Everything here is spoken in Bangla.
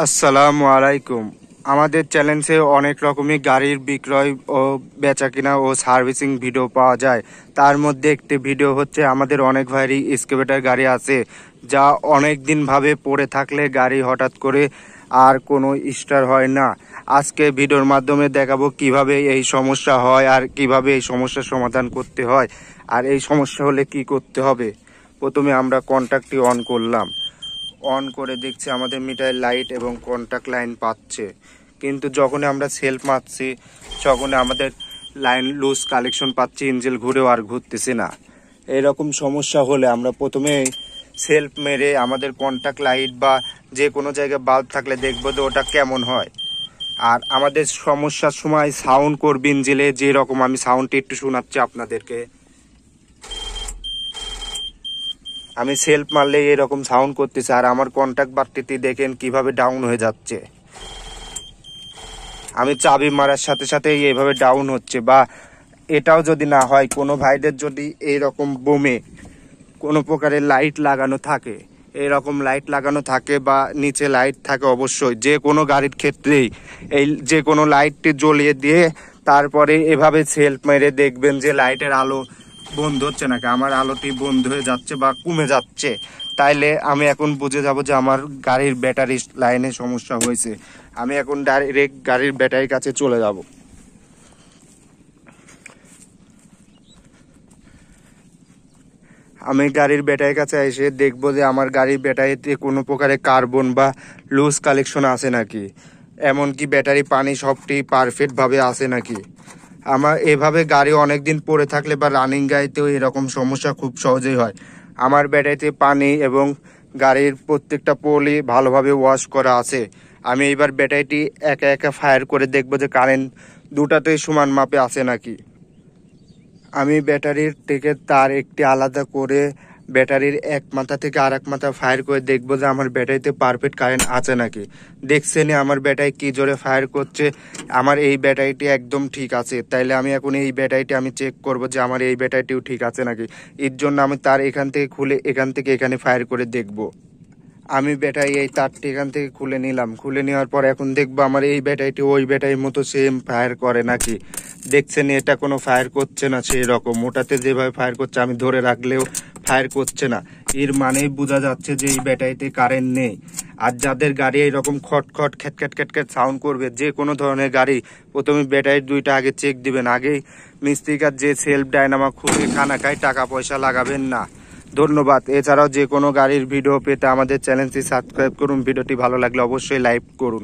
আসসালামু আলাইকুম। আমাদের চ্যানেলে অনেক রকমই গাড়ির বিক্রয় ও বেচাকেনা ও সার্ভিসিং ভিডিও পাওয়া যায়। তার মধ্যে একটি ভিডিও হচ্ছে আমাদের অনেক ভাইয়েরই এক্সকেভেটর গাড়ি আছে, যা অনেক দিন ভাবে পড়ে থাকলে গাড়ি হঠাৎ করে আর কোনো স্টার্ট হয় না। আজকে ভিডিওর মাধ্যমে দেখাবো কিভাবে এই সমস্যা হয় আর কিভাবে এই সমস্যার সমাধান করতে হয়, আর এই সমস্যা হলে কি করতে হবে। প্রথমে আমরা কন্ট্যাক্টটি অন করলাম। অন করে দেখছি আমাদের মিটার লাইট এবং কন্টাক্ট লাইন পাচ্ছে, কিন্তু যখন আমরা সেলফ মারছি তখন আমাদের লাইন লুজ কালেকশন পাচ্ছি, ইঞ্জিল ঘুরেও আর ঘুরতেছে না। এরকম সমস্যা হলে আমরা প্রথমে সেলফ মেরে আমাদের কন্টাক্ট লাইট বা যে কোনো জায়গায় বাল্ব থাকলে দেখবো যে ওটা কেমন হয়। আর আমাদের সমস্যার সময় সাউন্ড করবে ইঞ্জিলে, যেরকম আমি সাউন্ডটি একটু শোনাচ্ছি আপনাদেরকে। আমি সেলফ মারলে এরকম সাউন্ড করতেছে, আর আমার কন্টাক্ট বারটি দেখেন কিভাবে ডাউন হয়ে যাচ্ছে। আমি চাবি মারার সাথে সাথে এইভাবে ডাউন হচ্ছে। বা এটাও যদি না হয়, কোনো ভাইদের যদি এইরকম বোমে কোনো প্রকারের লাইট লাগানো থাকে, এরকম লাইট লাগানো থাকে বা নিচে লাইট থাকে, অবশ্যই যে কোনো গাড়ির ক্ষেত্রেই এই যে কোনো লাইটটি জ্বলিয়ে দিয়ে তারপরে এভাবে সেলফ মেরে দেখবেন যে লাইটের আলো বন্ধ হচ্ছে নাকি। আমার আলোটি বন্ধ হয়ে যাচ্ছে বা কমে যাচ্ছে, তাইলে আমি এখন বুঝে যাব যে আমার গাড়ির ব্যাটারি লাইনে সমস্যা হয়েছে। আমি এখন ডাইরেক্ট গাড়ির ব্যাটারির কাছে চলে যাব। আমি গাড়ির ব্যাটারির কাছে এসে দেখবো যে আমার গাড়ির ব্যাটারিতে কোনো প্রকারের কার্বন বা লুজ কালেকশন আছে নাকি, এমনকি ব্যাটারি পানি সবটি পারফেক্টভাবে আছে নাকি। আমার এভাবে গাড়ি অনেক দিন পরে থাকলে বা রানিং গাড়িতেও এরকম সমস্যা খুব সহজেই হয়। আমার ব্যাটারিতে পানি এবং গাড়ির প্রত্যেকটা পোলই ভালোভাবে ওয়াশ করা আছে। আমি এইবার ব্যাটারিটি একা একা ফায়ার করে দেখবো যে কারেন্ট দুটাতেই সমান মাপে আছে নাকি। আমি ব্যাটারির থেকে তার একটি আলাদা করে ব্যাটারির এক মাথা থেকে আর এক মাথা ফায়ার করে দেখবো যে আমার ব্যাটারিতে পারফেক্ট কারেন্ট আছে নাকি। দেখছেনই আমার ব্যাটারি কি জোরে ফায়ার করছে। আমার এই ব্যাটারিটি একদম ঠিক আছে, তাইলে আমি এখন এই ব্যাটারিটি আমি চেক করব যে আমার এই ব্যাটারিটিও ঠিক আছে নাকি। এর জন্য আমি তার এখান থেকে খুলে এখান থেকে এখানে ফায়ার করে দেখব। আমি ব্যাটারি এই তারটি এখান থেকে খুলে নিলাম। খুলে নেওয়ার পর এখন দেখবো আমার এই ব্যাটারিটি ওই ব্যাটারির মতো সেম ফায়ার করে নাকি। দেখছেন এটা কোনো ফায়ার করছে না, সেই রকম ওটাতে যেভাবে ফায়ার করছে আমি ধরে রাখলেও ফায়ার করছে না। এর মানেই বোঝা যাচ্ছে যে এই ব্যাটারিতে কারেন্ট নেই। আর যাদের গাড়ি এরকম খটখট খ্যাটখ্যাট খ্যাটখ্যাট সাউন্ড করবে, যে কোনো ধরনের গাড়ি, প্রথমে ব্যাটারির দুইটা আগে চেক দিবেন। আগেই মিস্ত্রিকার যে সেলফ ডায়নামা খুলে খানা খায় টাকা পয়সা লাগাবেন না। ধন্যবাদ। এছাড়াও যে কোনো গাড়ির ভিডিও পেতে আমাদের চ্যানেলটি সাবস্ক্রাইব করুন। ভিডিওটি ভালো লাগলে অবশ্যই লাইক করুন।